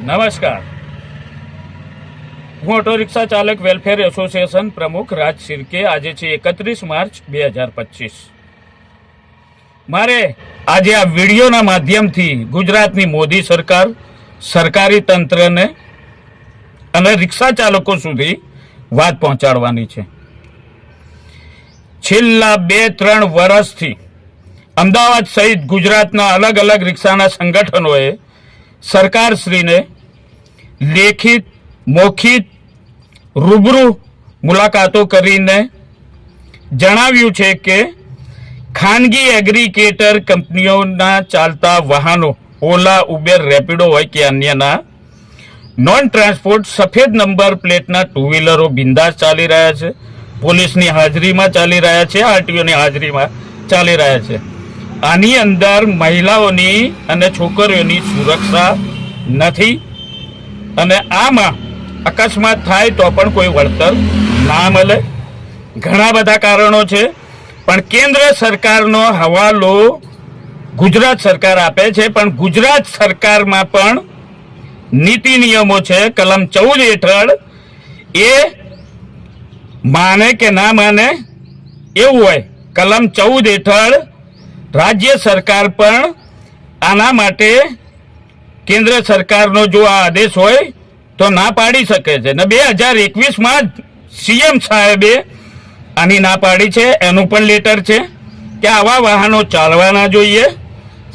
નમસ્કાર, હું auto rickshaw ચાલક વેલફેર એસોસિએશન પ્રમુખ રાજ શિર્કે. આજે છે 31 માર્ચ 2025. મારે આજે આ વિડીયોના માધ્યમથી ગુજરાતની મોદી સરકાર, સરકારી તંત્રને અને રિક્ષા ચાલકો સુધી વાત પહોંચાડવાની છે. છેલ્લા 2-3 વર્ષથી અમદાવાદ સહિત ગુજરાતના અલગ અલગ રિક્ષાના સંગઠનોએ સરકારશ્રીને લેખિત, મૌખિક, રૂબરૂ મુલાકાતો કરીને જણાવ્યું છે કે ખાનગી એગ્રીગેટર કંપનીઓના ચાલતા વાહનો, ઓલા, ઉબેર, રેપિડો હોય કે અન્યના નોન ટ્રાન્સપોર્ટ સફેદ નંબર પ્લેટના ટુ વ્હીલરો બિંદાસ ચાલી રહ્યા છે, પોલીસની હાજરીમાં ચાલી રહ્યા છે, આરટીઓની હાજરીમાં ચાલી રહ્યા છે. આની અંદર મહિલાઓની અને છોકરીઓની સુરક્ષા નથી અને આમાં અકસ્માત થાય તો પણ કોઈ વળતર ના મળે. ઘણા બધા કારણો છે, પણ કેન્દ્ર સરકારનો હવાલો ગુજરાત સરકાર આપે છે. પણ ગુજરાત સરકારમાં પણ નીતિ નિયમો છે. કલમ 14 હેઠળ એ માને કે ના માને એવું હોય. કલમ 14 હેઠળ રાજ્ય સરકાર પણ આના માટે કેન્દ્ર સરકારનો જો આ આદેશ હોય તો ના પાડી શકે છે. ને 2021માં સીએમ સાહેબે આની ના પાડી છે. એનું પણ લેટર છે કે આવા વાહનો ચાલવા ના જોઈએ,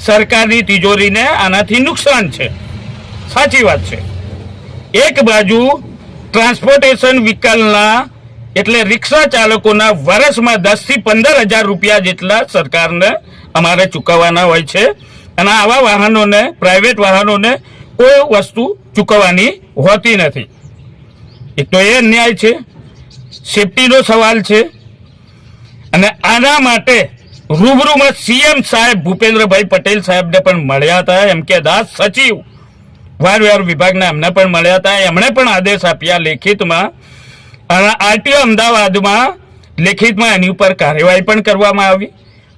સરકારની તિજોરીને આનાથી નુકસાન છે. સાચી વાત છે. એક બાજુ ટ્રાન્સપોર્ટેશન વ્હીકલના એટલે રિક્ષા ચાલકોના વર્ષમાં 10,000 થી 15,000 રૂપિયા જેટલા સરકારને અમારે ચૂકવવાના હોય છે અને આવા વાહનોને, પ્રાઇવેટ વાહનોને કોઈ વસ્તુ ચૂકવવાની હોતી નથી. એક તો એ અન્યાય છે, સેફટીનો સવાલ છે. અને આના માટે રૂબરૂમાં સીએમ સાહેબ ભૂપેન્દ્રભાઈ પટેલ સાહેબને પણ મળ્યા હતા. એમ કે દાસ સચિવ વાર વિભાગના એમને પણ મળ્યા હતા. એમણે પણ આદેશ આપ્યા લેખિતમાં અને આરટીઓ અમદાવાદમાં લેખિતમાં એની ઉપર કાર્યવાહી પણ કરવામાં આવી.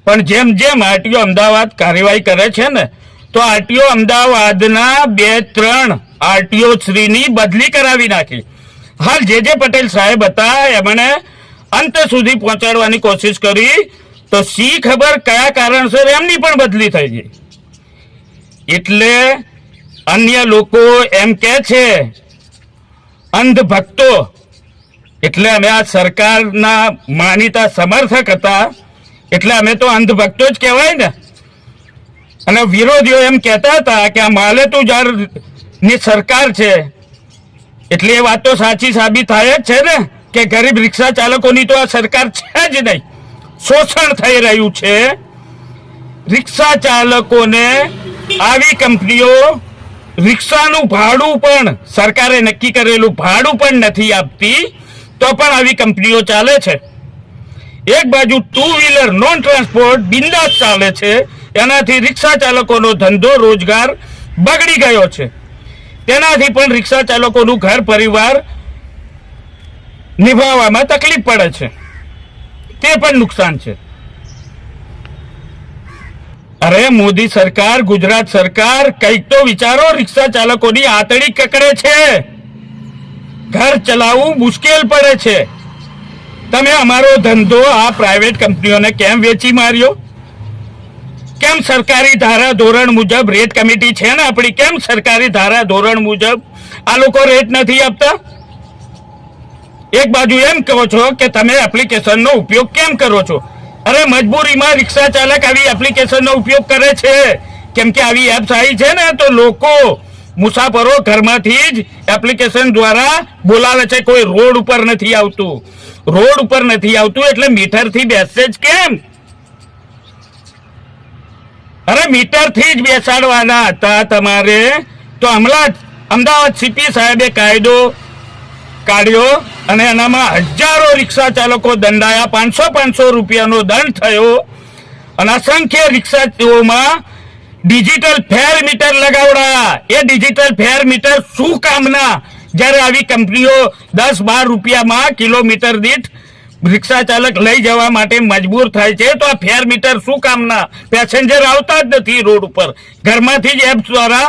પણ જેમ જેમ આરટીઓ અમદાવાદ કાર્યવાહી કરે છે ને, તો આરટીઓ અમદાવાદના 2-3 આરટીઓ શ્રીની બદલી કરાવી નાખી. હાલ જે પટેલ સાહેબ હતા એમણે અંત સુધી પહોંચાડવાની કોશિશ કરી, તો શી ખબર કયા કારણસર એમની પણ બદલી થઈ ગઈ. એટલે અન્ય લોકો એમ કે છે અંધભક્તો, એટલે અમે આ સરકારના માનીતા સમર્થક હતા એટલે અમે તો અંધભક્તો જ કહેવાય ને. અને વિરોધીઓ એમ કહેતા હતા કે આ માલેતુજાર ની સરકાર છે. એટલે એ વાત તો સાચી સાબિત થાય જ છે ને કે ગરીબ રિક્ષા ચાલકોની તો આ સરકાર છે જ નહીં. શોષણ થઈ રહ્યું છે. રિક્ષા ચાલકોને આવી કંપનીઓ રિક્ષાનું ભાડું પણ સરકારે નક્કી કરેલું ભાડું પણ નથી આપતી, તો પણ આવી કંપનીઓ ચાલે છે. એક બાજુ ટુ વ્હીલર નોન ટ્રાન્સપોર્ટ બિંદાસ ચાલે છે, એનાથી રિક્ષા ચાલકોનો ધંધો રોજગાર બગડી ગયો છે. તેનાથી પણ રિક્ષા ચાલકોનું ઘર પરિવાર નિભાવવામાં તકલીફ પડે છે. તે પણ નુકસાન છે. અરે મોદી સરકાર, ગુજરાત સરકાર, કંઈક તો વિચારો. રિક્ષા ચાલકોની આતડી કકડે છે, ઘર ચલાવવું મુશ્કેલ પડે છે. તમે અમારો ધંધો આ પ્રાઇવેટ કંપનીઓને કેમ વેચી માર્યો? કેમ સરકારી ધારા ધોરણ મુજબ રેટ કમિટી છે ને આપણી, કેમ સરકારી ધારા ધોરણ મુજબ આ લોકો રેટ નથી આપતા? એક બાજુ એમ કહો છો કે તમે એપ્લિકેશનનો ઉપયોગ કેમ કરો છો? અરે મજબૂરીમાં રિક્ષા ચાલક આવી એપ્લિકેશનનો ઉપયોગ કરે છે, કેમ કે આવી એપ્સ આવી છે ને, તો લોકો મુસાફરો ઘરમાંથી જ એપ્લિકેશન દ્વારા બોલાવે છે. કોઈ રોડ ઉપર નથી આવતું. રોડ ઉપર નથી આવતું એટલે મીટરથી બેસશે જ કેમ? અરે મીટરથી જ બેસાડવાના હતા તમારે, તો હમણાં જ અમદાવાદ સીપી સાહેબે કાયદો કાઢ્યો અને એનામાં હજારો રિક્ષા ચાલકો દંડાયા. 500 રૂપિયાનો દંડ થયો અને અસંખ્ય રિક્ષાઓમાં ડિજિટલ ફેર મીટર લગાવડાયા. એ ડિજિટલ ફેર મીટર શું કામના? જ્યારે આવી કંપનીઓ 10-12 રૂપિયામાં કિલોમીટર દીઠ રિક્ષા ચાલક લઈ જવા માટે મજબૂર થાય છે, તો આ ફેર મીટર શું કામના? પેસેન્જર આવતા જ નથી રોડ ઉપર. ઘરમાંથી જ એપ દ્વારા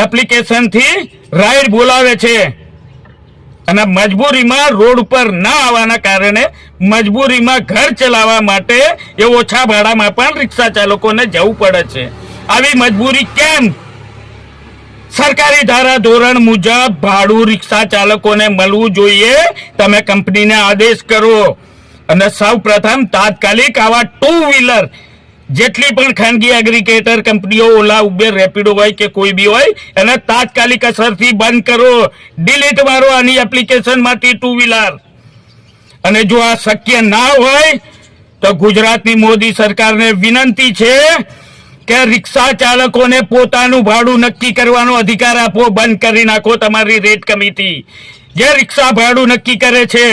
એપ્લિકેશનથી રાઈડ બોલાવે છે અને મજબૂરીમાં રોડ ઉપર ના આવવાના કારણે મજબૂરીમાં ઘર ચલાવવા માટે એ ઓછા ભાડામાં પણ રિક્ષા ચાલકોને જવું પડે છે. આવી મજબૂરી કેમ? સરકારી ધારા ધોરણ મુજબ ભાડું રિક્ષા ચાલકોને મળવું જોઈએ. તમે કંપનીને આદેશ કરો અને સૌ પ્રથમ તાત્કાલિક આવા 2 વ્હીલર જેટલી પણ ખાનગી એગ્રીગેટર કંપનીઓ ઓલા ઉબેર રેપિડો હોય કે કોઈ બી હોય એને તાત્કાલિક અસરથી બંધ કરો. ડિલીટ મારો આની એપ્લિકેશનમાંથી 2 વ્હીલર. અને જો આ શક્ય ના હોય તો ગુજરાતની મોદી સરકારને વિનંતી છે કે રિક્ષા ચાલકોને પોતાનું ભાડું નક્કી કરવાનો અધિકાર આપો. બંધ કરી નાખો તમારી રેટ કમિટી જે રિક્ષા ભાડું નક્કી કરે છે.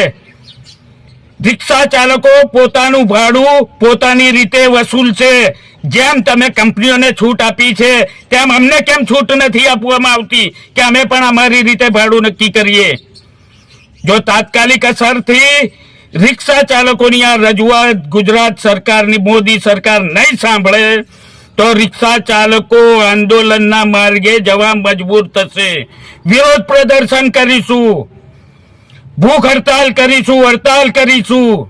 રિક્ષા ચાલકો પોતાનું ભાડું પોતાની રીતે વસૂલશે. જેમ તમે કંપનીઓને છૂટ આપી છે તેમ અમને કેમ છૂટ નથી આપવામાં આવતી કે અમે પણ અમારી રીતે ભાડું નક્કી કરીએ? જો તાત્કાલિક અસરથી રિક્ષા ચાલકોની આ રજૂઆત ગુજરાત સરકારની મોદી સરકાર નહીં સાંભળે તો રિક્ષા ચાલકો આંદોલનના માર્ગે જવા મજબૂર થશે. વિરોધ પ્રદર્શન કરીશું, ભૂખ હડતાલ કરીશું, હડતાલ કરીશું.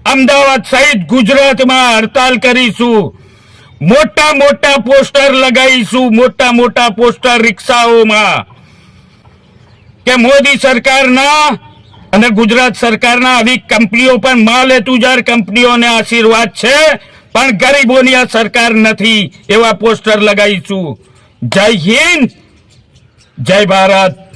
અમદાવાદ સહિત ગુજરાતમાં હડતાલ કરીશું. મોટા મોટા પોસ્ટર લગાવીશું, મોટા મોટા પોસ્ટર રિક્ષાઓમાં કે મોદી સરકારના અને ગુજરાત સરકારના આવી કંપનીઓ પણ માલ તુજાર કંપનીઓને આશીર્વાદ છે પણ ગરીબોની આ સરકાર નથી એવા પોસ્ટર લગાવીશું. જય હિન્દ, જય ભારત.